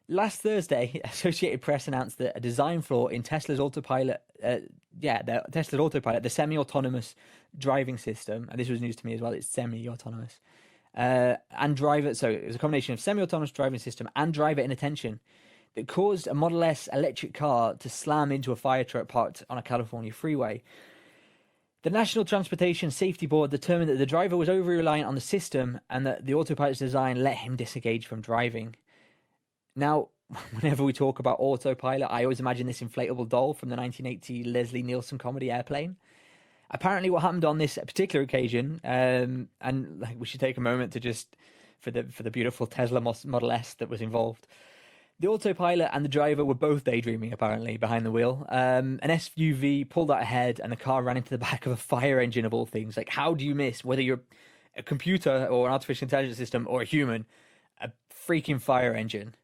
Last Thursday, Associated Press announced that a design flaw in Tesla's Autopilot, Tesla's Autopilot, the semi-autonomous driving system, and this was news to me as well. It's semi-autonomous, and driver. So it was a combination of semi-autonomous driving system and driver inattention that caused a Model S electric car to slam into a fire truck parked on a California freeway. The National Transportation Safety Board determined that the driver was over reliant on the system and that the autopilot's design let him disengage from driving. Now, whenever we talk about Autopilot, I always imagine this inflatable doll from the 1980 Leslie Nielsen comedy Airplane. Apparently, what happened on this particular occasion, and like we should take a moment to just for the beautiful Tesla Model S that was involved. The autopilot and the driver were both daydreaming, apparently, behind the wheel. An SUV pulled out ahead and the car ran into the back of a fire engine, of all things. Like, how do you miss, whether you're a computer or an artificial intelligence system or a human, a freaking fire engine?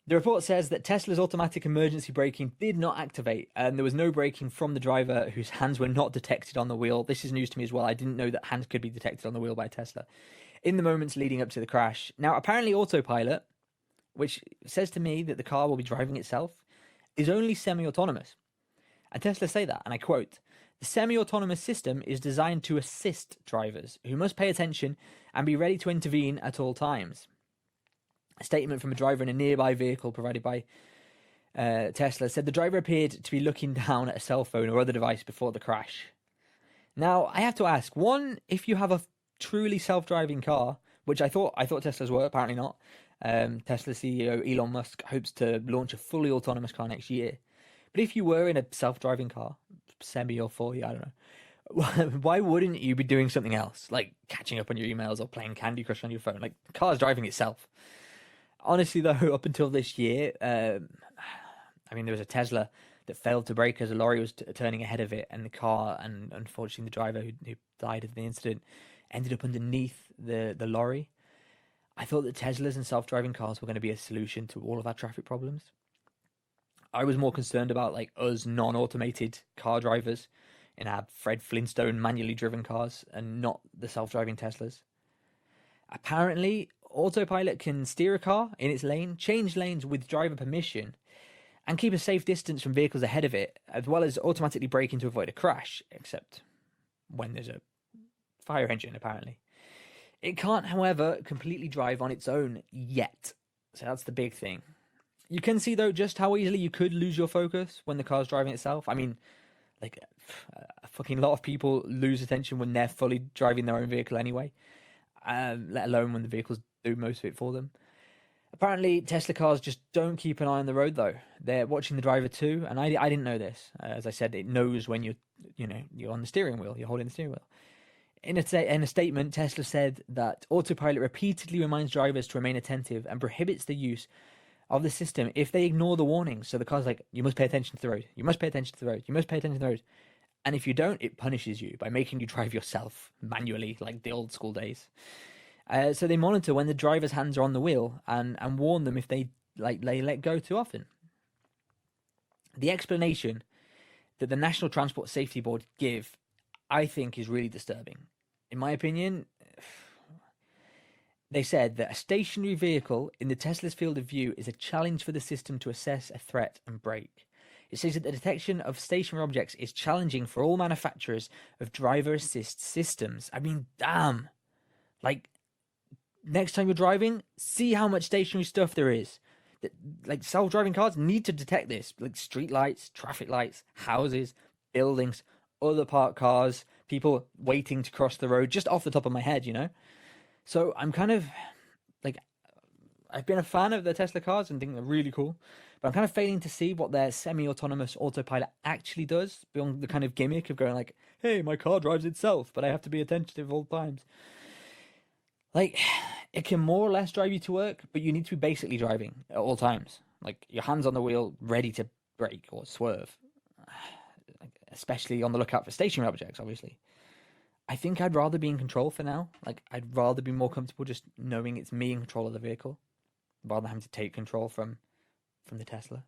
The report says that Tesla's automatic emergency braking did not activate, and there was no braking from the driver whose hands were not detected on the wheel. This is news to me as well. I didn't know that hands could be detected on the wheel by Tesla in the moments leading up to the crash. Now, apparently, Autopilot, which says to me that the car will be driving itself, is only semi-autonomous. And Tesla say that, and I quote, "The semi-autonomous system is designed to assist drivers who must pay attention and be ready to intervene at all times." A statement from a driver in a nearby vehicle provided by Tesla said the driver appeared to be looking down at a cell phone or other device before the crash. Now, I have to ask, one, if you have a truly self-driving car, which I thought Teslas were, apparently not. Tesla CEO Elon Musk hopes to launch a fully autonomous car next year. But if you were in a self-driving car, semi or fully, I don't know, why wouldn't you be doing something else, like catching up on your emails or playing Candy Crush on your phone? Like, the car's driving itself. Honestly, though, up until this year, I mean, there was a Tesla that failed to brake as a lorry was turning ahead of it, and the car, and unfortunately the driver who died of the incident, ended up underneath the lorry. I thought that Teslas and self-driving cars were going to be a solution to all of our traffic problems. I was more concerned about like us non-automated car drivers in our Fred Flintstone manually driven cars and not the self-driving Teslas. Apparently, Autopilot can steer a car in its lane, change lanes with driver permission, and keep a safe distance from vehicles ahead of it, as well as automatically braking to avoid a crash, except when there's a fire engine, apparently. It can't, however, completely drive on its own yet. So that's the big thing. You can see, though, just how easily you could lose your focus when the car's driving itself. I mean, like, a fucking lot of people lose attention when they're fully driving their own vehicle anyway, let alone when the vehicles do most of it for them. Apparently, Tesla cars just don't keep an eye on the road, though. They're watching the driver too, and I didn't know this. As I said, it knows when you're on the steering wheel, you're holding the steering wheel. In a statement, Tesla said that Autopilot repeatedly reminds drivers to remain attentive and prohibits the use of the system if they ignore the warnings. So the car's like, you must pay attention to the road. You must pay attention to the road. You must pay attention to the road. And if you don't, it punishes you by making you drive yourself manually, like the old school days. So they monitor when the driver's hands are on the wheel and warn them if they let go too often. The explanation that the National Transport Safety Board give, I think, is really disturbing. In my opinion, they said that a stationary vehicle in the Tesla's field of view is a challenge for the system to assess a threat and brake. It says that the detection of stationary objects is challenging for all manufacturers of driver assist systems. I mean, damn. Like, next time you're driving, see how much stationary stuff there is. Like, self-driving cars need to detect this. Like, street lights, traffic lights, houses, buildings, other parked cars, people waiting to cross the road, just off the top of my head, you know? So I'm kind of, like, I've been a fan of the Tesla cars and think they're really cool, but I'm kind of failing to see what their semi-autonomous autopilot actually does beyond the kind of gimmick of going like, hey, my car drives itself, but I have to be attentive all times. Like, it can more or less drive you to work, but you need to be basically driving at all times. Like, your hands on the wheel, ready to brake or swerve. Especially on the lookout for stationary objects, obviously. I think I'd rather be in control for now. Like, I'd rather be more comfortable just knowing it's me in control of the vehicle, rather than having to take control from the Tesla.